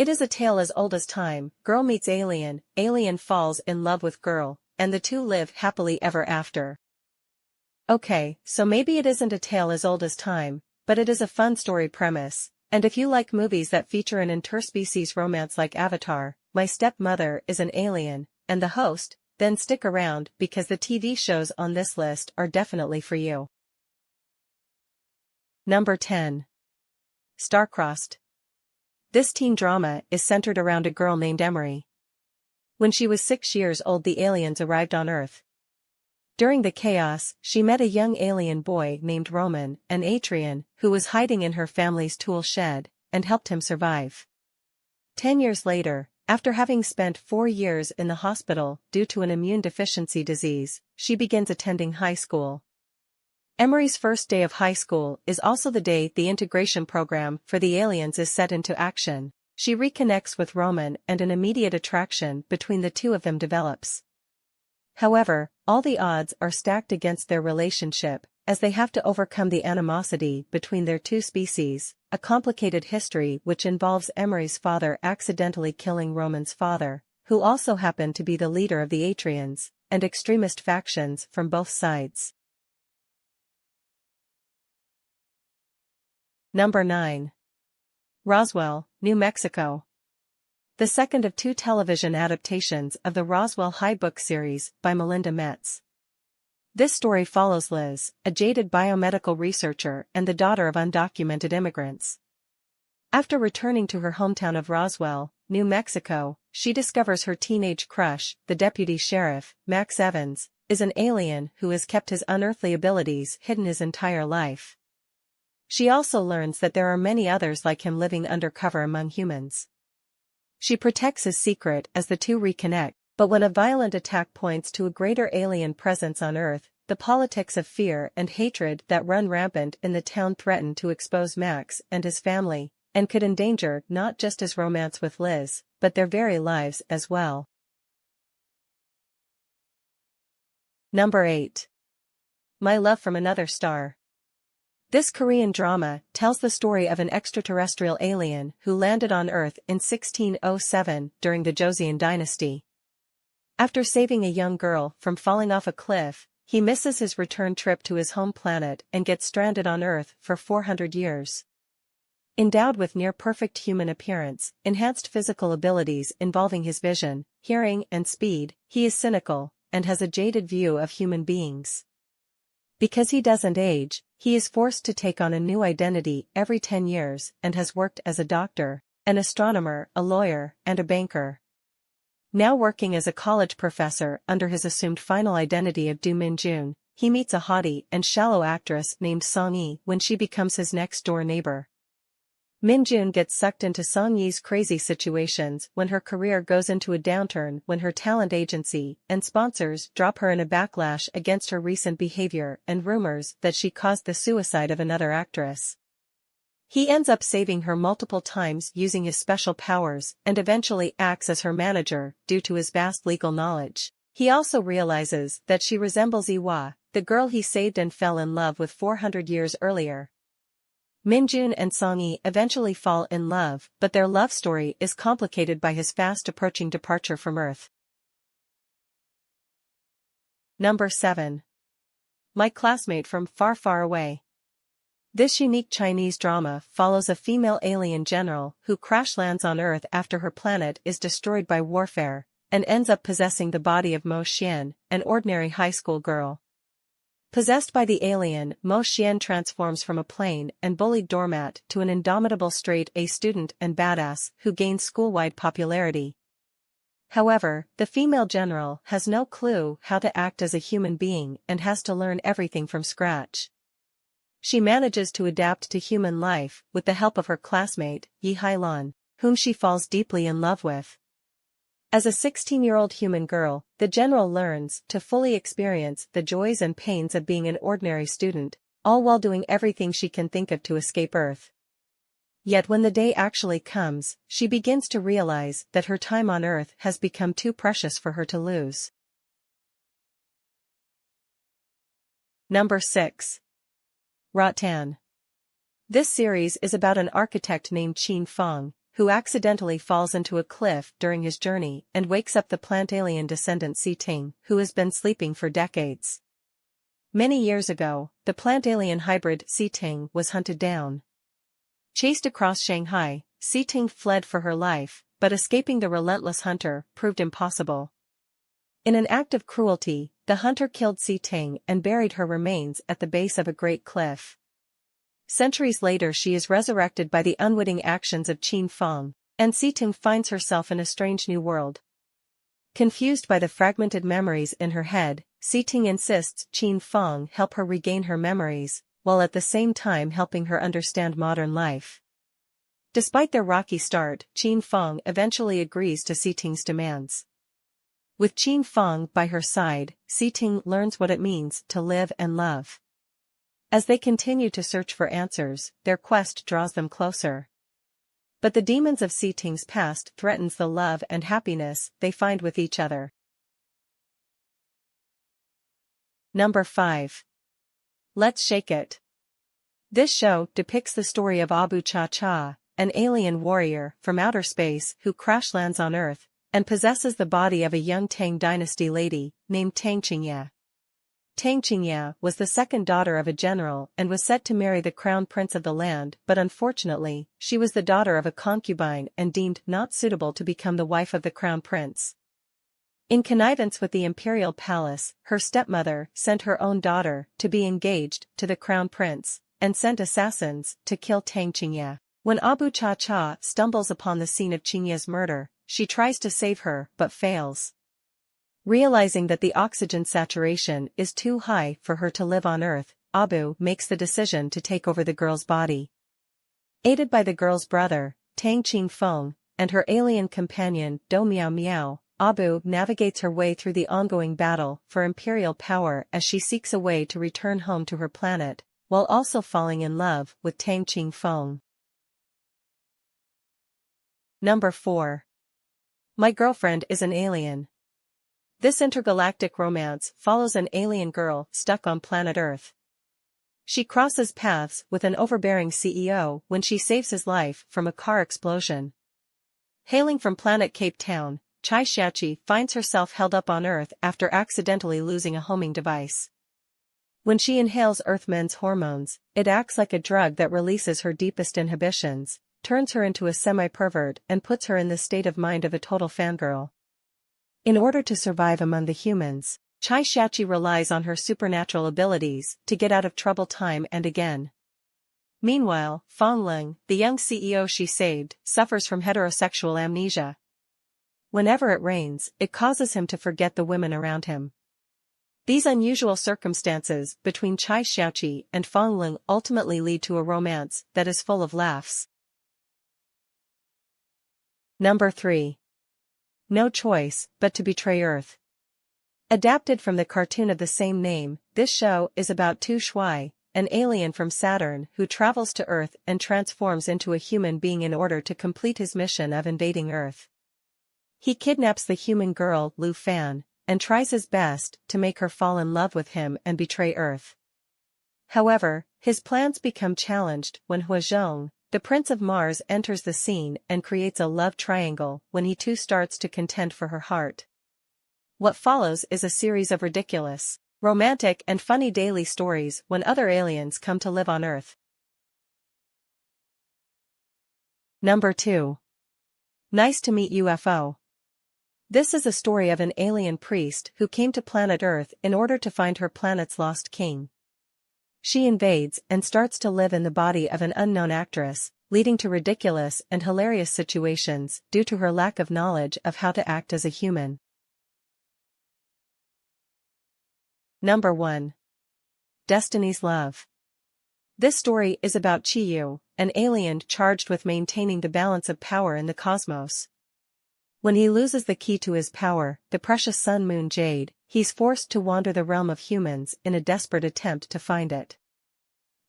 It is a tale as old as time. Girl meets alien, alien falls in love with girl, and the two live happily ever after. Okay, so maybe it isn't a tale as old as time, but it is a fun story premise, and if you like movies that feature an interspecies romance like Avatar, My Stepmother is an Alien, and The Host, then stick around because the TV shows on this list are definitely for you. Number 10. Starcross. This teen drama is centered around a girl named Emery. When she was 6 years old, the aliens arrived on Earth. During the chaos, she met a young alien boy named Roman, an Atrian, who was hiding in her family's tool shed, and helped him survive. 10 years later, after having spent 4 years in the hospital due to an immune deficiency disease, she begins attending high school. Emery's first day of high school is also the day the integration program for the aliens is set into action. She reconnects with Roman and an immediate attraction between the two of them develops. However, all the odds are stacked against their relationship, as they have to overcome the animosity between their two species, a complicated history which involves Emery's father accidentally killing Roman's father, who also happened to be the leader of the Atrians, and extremist factions from both sides. Number 9. Roswell, New Mexico. The second of 2 television adaptations of the Roswell High book series by Melinda Metz. This story follows Liz, a jaded biomedical researcher and the daughter of undocumented immigrants. After returning to her hometown of Roswell, New Mexico, she discovers her teenage crush, the deputy sheriff, Max Evans, is an alien who has kept his unearthly abilities hidden his entire life. She also learns that there are many others like him living undercover among humans. She protects his secret as the two reconnect, but when a violent attack points to a greater alien presence on Earth, the politics of fear and hatred that run rampant in the town threaten to expose Max and his family, and could endanger not just his romance with Liz, but their very lives as well. Number 8. My Love from Another Star. This Korean drama tells the story of an extraterrestrial alien who landed on Earth in 1607 during the Joseon dynasty. After saving a young girl from falling off a cliff, he misses his return trip to his home planet and gets stranded on Earth for 400 years. Endowed with near-perfect human appearance, enhanced physical abilities involving his vision, hearing, and speed, he is cynical, and has a jaded view of human beings. Because he doesn't age, he is forced to take on a new identity every 10 years and has worked as a doctor, an astronomer, a lawyer, and a banker. Now working as a college professor under his assumed final identity of Do Min-jun, he meets a haughty and shallow actress named Song-yi when she becomes his next-door neighbor. Min-jun gets sucked into Song-yi's crazy situations when her career goes into a downturn when her talent agency and sponsors drop her in a backlash against her recent behavior and rumors that she caused the suicide of another actress. He ends up saving her multiple times using his special powers and eventually acts as her manager due to his vast legal knowledge. He also realizes that she resembles Iwa, the girl he saved and fell in love with 400 years earlier. Min-jun and Song-yi eventually fall in love, but their love story is complicated by his fast-approaching departure from Earth. Number 7. My Classmate from Far Far Away. This unique Chinese drama follows a female alien general who crash lands on Earth after her planet is destroyed by warfare, and ends up possessing the body of Mo Xian, an ordinary high school girl. Possessed by the alien, Mo Xian transforms from a plain and bullied doormat to an indomitable straight-A student and badass who gains school-wide popularity. However, the female general has no clue how to act as a human being and has to learn everything from scratch. She manages to adapt to human life with the help of her classmate, ji-hyun, whom she falls deeply in love with. As a 16-year-old human girl, the general learns to fully experience the joys and pains of being an ordinary student, all while doing everything she can think of to escape Earth. Yet when the day actually comes, she begins to realize that her time on Earth has become too precious for her to lose. Number 6. Rattan. This series is about an architect named Qin Fong, who accidentally falls into a cliff during his journey and wakes up the plant alien descendant Si-ting, who has been sleeping for decades. Many years ago, the plant alien hybrid Si-ting was hunted down. Chased across Shanghai, Si-ting fled for her life, but escaping the relentless hunter proved impossible. In an act of cruelty, the hunter killed Si-ting and buried her remains at the base of a great cliff. Centuries later she is resurrected by the unwitting actions of Qin Feng, and Si-ting finds herself in a strange new world. Confused by the fragmented memories in her head, Si-ting insists Qin Feng help her regain her memories, while at the same time helping her understand modern life. Despite their rocky start, Qin Feng eventually agrees to Si-ting's demands. With Qin Feng by her side, Si-ting learns what it means to live and love. As they continue to search for answers, their quest draws them closer. But the demons of Si-ting's past threatens the love and happiness they find with each other. Number 5. Let's Shake It. This show depicts the story of Abu Cha-Cha, an alien warrior from outer space who crash lands on Earth and possesses the body of a young Tang dynasty lady named Tang Qingye. Tang Qingye was the second daughter of a general and was set to marry the crown prince of the land, but unfortunately, she was the daughter of a concubine and deemed not suitable to become the wife of the crown prince. In connivance with the imperial palace, her stepmother sent her own daughter to be engaged to the crown prince, and sent assassins to kill Tang Qingye. When Abu Cha-Cha stumbles upon the scene of Qingye's murder, she tries to save her but fails. Realizing that the oxygen saturation is too high for her to live on Earth, Abu makes the decision to take over the girl's body. Aided by the girl's brother, Tang Qingfeng, and her alien companion Do Miao Miao, Abu navigates her way through the ongoing battle for imperial power as she seeks a way to return home to her planet, while also falling in love with Tang Qingfeng. Number 4. My Girlfriend is an Alien. This intergalactic romance follows an alien girl stuck on planet Earth. She crosses paths with an overbearing CEO when she saves his life from a car explosion. Hailing from planet Cape Town, Chai Shachi finds herself held up on Earth after accidentally losing a homing device. When she inhales Earthmen's hormones, it acts like a drug that releases her deepest inhibitions, turns her into a semi-pervert and puts her in the state of mind of a total fangirl. In order to survive among the humans, Chai Shachi relies on her supernatural abilities to get out of trouble time and again. Meanwhile, Fong Ling, the young CEO she saved, suffers from heterosexual amnesia. Whenever it rains, it causes him to forget the women around him. These unusual circumstances between Chai Shachi and Fong Ling ultimately lead to a romance that is full of laughs. Number 3. No choice but to betray Earth. Adapted from the cartoon of the same name, this show is about Tu Shui, an alien from Saturn who travels to Earth and transforms into a human being in order to complete his mission of invading Earth. He kidnaps the human girl Lu Fan, and tries his best to make her fall in love with him and betray Earth. However, his plans become challenged when Huazhong, the Prince of Mars, enters the scene and creates a love triangle when he too starts to contend for her heart. What follows is a series of ridiculous, romantic and funny daily stories when other aliens come to live on Earth. Number 2. Nice to Meet UFO. This is a story of an alien priest who came to planet Earth in order to find her planet's lost king. She invades and starts to live in the body of an unknown actress, leading to ridiculous and hilarious situations due to her lack of knowledge of how to act as a human. Number 1. Destiny's Love. This story is about Ji-hyun, an alien charged with maintaining the balance of power in the cosmos. When he loses the key to his power, the precious sun moon jade, he's forced to wander the realm of humans in a desperate attempt to find it.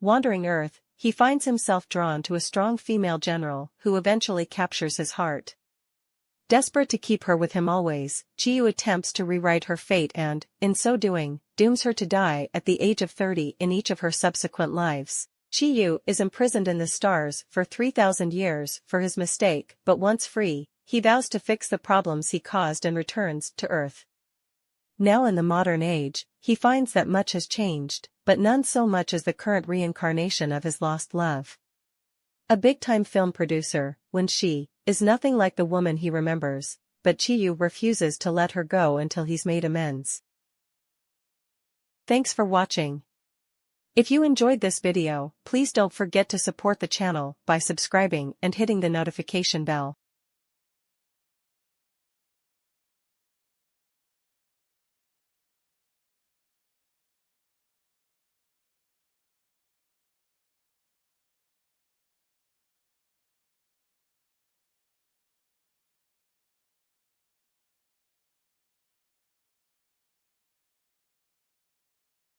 Wandering Earth, he finds himself drawn to a strong female general who eventually captures his heart. Desperate to keep her with him always, Ji-hyun attempts to rewrite her fate and, in so doing, dooms her to die at the age of 30 in each of her subsequent lives. Ji-hyun is imprisoned in the stars for 3,000 years for his mistake, but once free, he vows to fix the problems he caused and returns to Earth. Now in the modern age, he finds that much has changed, but none so much as the current reincarnation of his lost love. A big-time film producer, when she is nothing like the woman he remembers, but Ji-hyun refuses to let her go until he's made amends. Thanks for watching. If you enjoyed this video, please don't forget to support the channel by subscribing and hitting the notification bell.